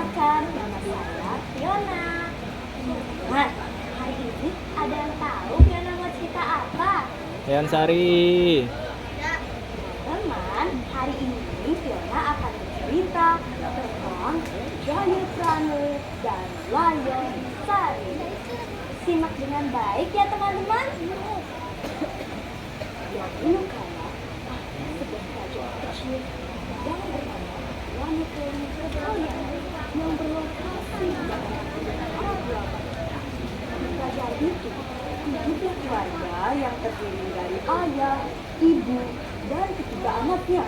Perkenalkan, nama saya Fiona. Teman, hari ini ada yang tahu Fiona mau cerita apa? Sari. Teman, hari ini Fiona akan bercerita tentang Jayaprana dan Layon Sari. Simak dengan baik ya teman-teman. Dahulu kala, sebuah kerajaan kecil yang bernama Wonokromo yang berlokasi di Arab Barat. Kerajaan itu hiduplah keluarga yang terdiri dari ayah, ibu, dan ketiga anaknya.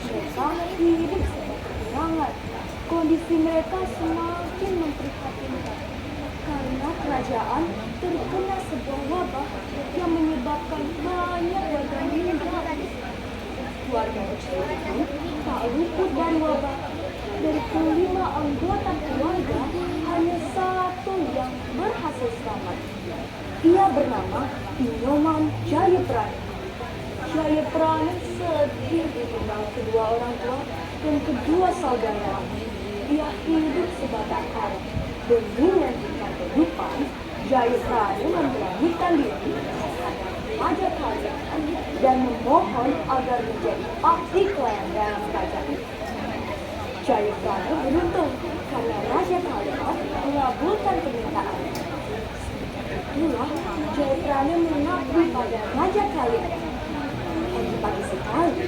Mereka hidup serba kekurangan. Kondisi mereka semakin memprihatinkan karena kerajaan terkena sebuah wabah yang menyebabkan banyak warga meninggal. Keluarga kecil itu tak luput dari wabah. Dari kelima anggota keluarga, hanya satu yang berhasil selamat. Ia bernama Inyoman Jayaprana. Jayaprana sedih ditinggal kedua orang tua dan kedua saudara. Ia hidup sebatang kara. Demi melanjutkan kehidupan, Jayaprana memberanikan diri terhadap Raja Kerajaan dan memohon agar menjadi abdi pelayan dalam kerajaan. Jayaprana beruntung karena Raja Kerajaan mengabulkan permintaannya. Itulah Jayaprana mengabdi pada Raja Kerajaan. Pagi sekali,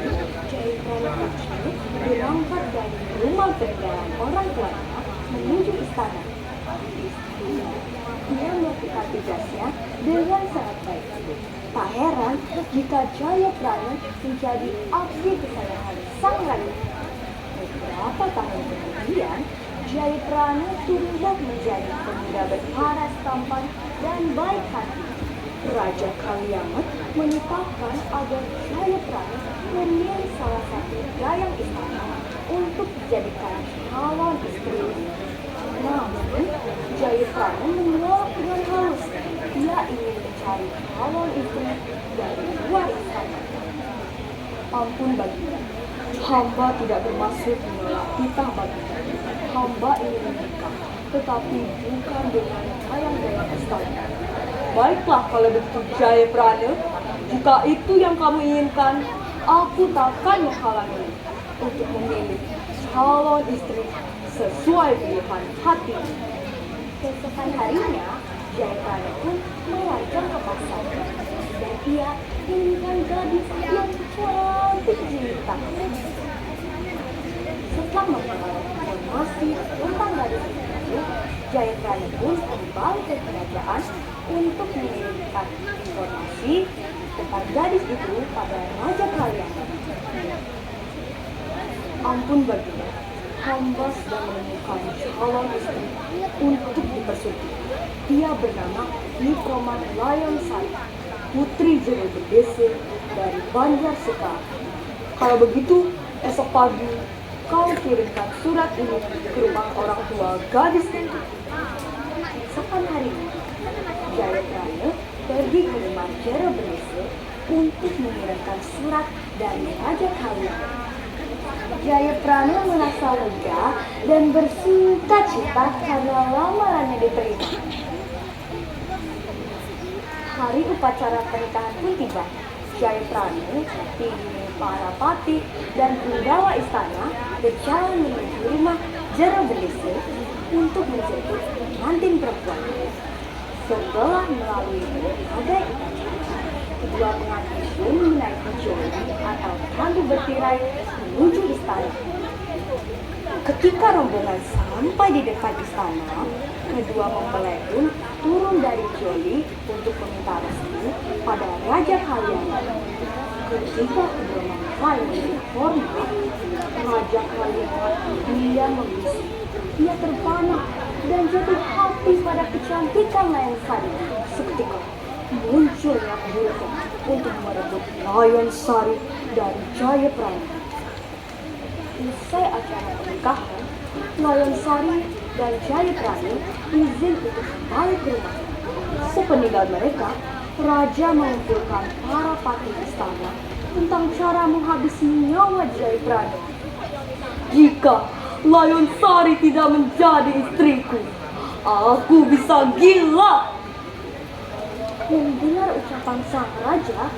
Jayaprana kecil berangkat dari rumah peninggalan orang tuanya menuju istana. Dia melakukan tugasnya dengan sangat baik. Tak heran jika Jayaprana menjadi abdi kesayangan sang raja. Beberapa tahun kemudian, Jayaprana tumbuh menjadi pemuda berparas tampan dan baik hati. Raja Kaliamat menetapkan agar Jayaprana memilih salah satu dayang istana untuk dijadikan calon istri. Namun, Jayaprana menolak dengan halus. Dia ingin mencari calon istri dari luar istana. Ampun baginda, hamba tidak bermaksud menolak titah baginda. Hamba ingin menikah, tetapi bukan dengan dayang-dayang istana. Baiklah kalau begitu Jayaprana, jika itu yang kamu inginkan, aku takkan menghalangi untuk memilih calon istri sesuai pilihan hati. Keesokan harinya, Jayaprana pun melajang ke pasar dan ia inginkan gadis yang cantik jelita. Setelah mengetahui informasi tentang gadis itu, Jayaprana pun kembali ke kerajaan untuk mengirimkan informasi tentang gadis itu pada Raja Kaliamat. Ampun baginda, hamba sedang menemukan calon istri untuk dipersunting. Dia bernama Nikroman Layon Sari, putri Jero Berdesi dari Banjar Sekar. Kalau begitu, esok pagi kau kirimkan surat ini ke rumah orang tua gadis itu. Esokan hari ini, Jayaprana pergi ke rumah Jero Berdesi untuk mengirimkan surat dari Raja Kaliamat. Jayaprana merasa lega dan bersukacita karena lamarannya diterima. Hari upacara pernikahan pun tiba. Jayaprana diiringi para patih dan penggawa istana berjalan menuju rumah Jero Berdesi untuk menjemput pengantin perempuan. Setelah melalui berbagai upacara, kedua pengantin pun menaiki joli atau tandu bertirai menuju istana. Ketika rombongan sampai di depan istana, kedua mempelai pun turun dari joli untuk meminta restu pada Raja Kaliamat. Ketika kedua mempelai memberi hormat, Raja Kaliamat diam membisu. Ia terpana dan jatuh hati pada kecantikan Layon Sari. Seketika munculnya keburukan untuk merebut Layon Sari dari Jayaprana. Usai acara pernikahan, Layon Sari dan Jayaprana izin untuk kembali ke rumah. Sepeninggal mereka, Raja mengumpulkan para patih istana tentang cara menghabisi nyawa Jayaprana. Jika Layonsari tidak menjadi istriku, aku bisa gila. Mendengar ucapan sang raja,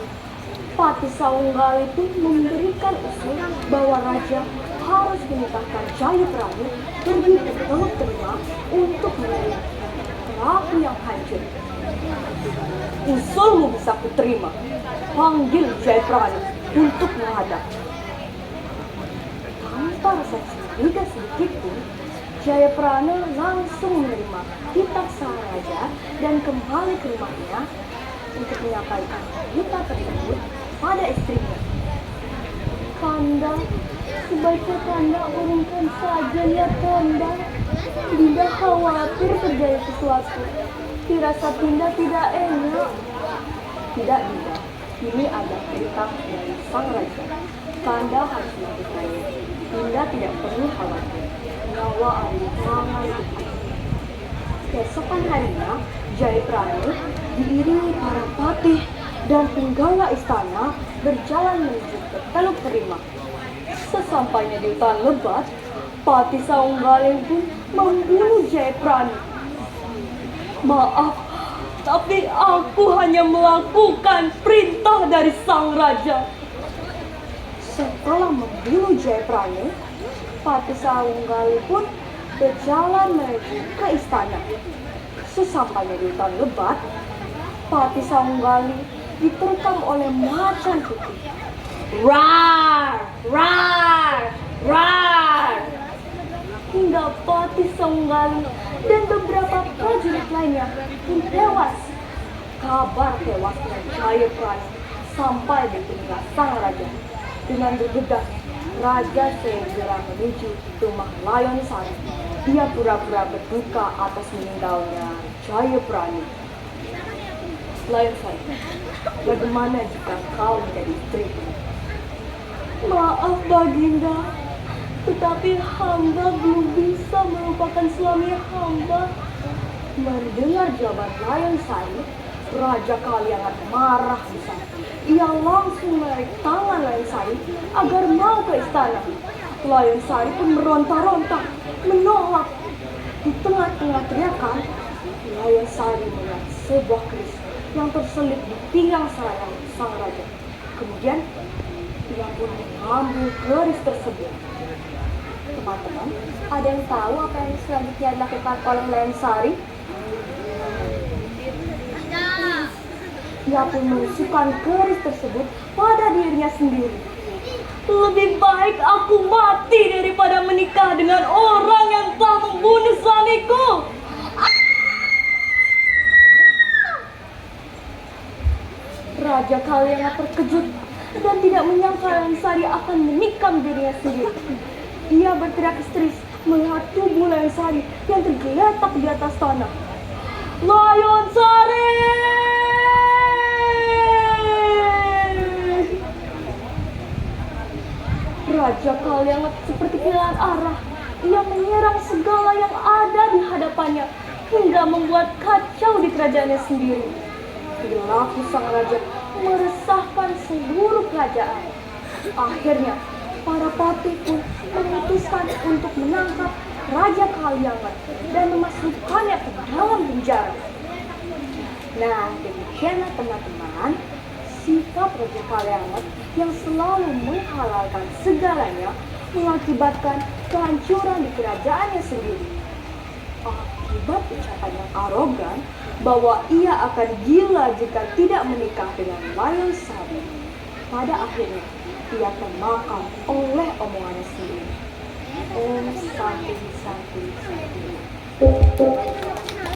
Patih Saunggali pun memberikan usul bahwa raja harus menikahkan Jayapranu pergi ke Teluk Terima untuk menerima pelaku yang hancur. Usulmu bisa kuterima. Panggil Jayapranu untuk menghadap. Tanpa rasa curiga sedikit pun, Jayapranu langsung menerima kitab sang raja dan kembali ke rumahnya untuk menyampaikan kitab tersebut pada istrinya. Kanda, sebaiknya Kanda urungkan saja ya Kanda. Dinda khawatir terjadi sesuatu. Firasat Dinda tidak enak. Tidak Dinda, ini adalah perintah dari sang raja. Kanda harus melakukannya. Dinda tidak perlu khawatir. Nyawa Anda sangat dekat. Keesokan harinya, Jayapranu diiringi para patih dan penggala istana berjalan menuju ke Teluk Terima. Sesampainya di hutan lebat, Patih Saunggali pun membunuh Jayapranu. Maaf, tapi aku hanya melakukan perintah dari sang raja. Setelah membunuh Jayapranu, Patih Saunggali pun berjalan menuju ke istana. Sesampainya di hutan lebat, Patih Saunggali diterkam oleh macan putih. Rar, rar, rar. Hingga Patih Saunggali dan beberapa prajurit lainnya pun tewas. Kabar tewasnya Jayapranu sampai di telinga sang raja. Dengan bergegas, raja segera menuju rumah Layonsari. Dia pura-pura berduka atas meninggalnya Jayapranu. Layonsari, bagaimana jika kau menjadi istriku? Maaf Baginda, tetapi hamba belum bisa melupakan suami hamba. Mendengar jawaban Layonsari, Raja Kaliangat marah besar. Ia langsung menarik tangan Layonsari agar mau ke istana. Layonsari pun meronta-ronta, menolak. Di tengah-tengah teriakan, Layonsari melihat sebuah keris yang terselip di pinggang sang raja. Kemudian, ia pun mengambil keris tersebut. Teman-teman, ada yang tahu apa yang selanjutnya dilakukan oleh Layonsari? Ia pun menusukkan keris tersebut pada dirinya sendiri. Lebih baik aku mati daripada menikah dengan orang yang telah membunuh suamiku. Raja Kaliangat terkejut dan tidak menyangka Layonsari akan menikam dirinya sendiri. Ia berteriak histeris melihat tubuh Layonsari yang tergeletak di atas tanah. Layonsari! Raja Kaliangat seperti kehilangan arah. Ia menyerang segala yang ada di hadapannya hingga membuat kacau di kerajaannya sendiri. Perilaku sang raja meresahkan seluruh kerajaan. Akhirnya, para patih pun memutuskan untuk menangkap Raja Kaliangat dan memasukkannya ke dalam penjara. Nah, demikianlah teman-teman, sikap Raja Kaliangat yang selalu menghalalkan segalanya mengakibatkan kehancuran di kerajaannya sendiri. Akibat ucapan yang arogan bahwa ia akan gila jika tidak menikah dengan Layonsari, pada akhirnya ia termakan oleh omongannya sendiri. Om Santi Santi Santi.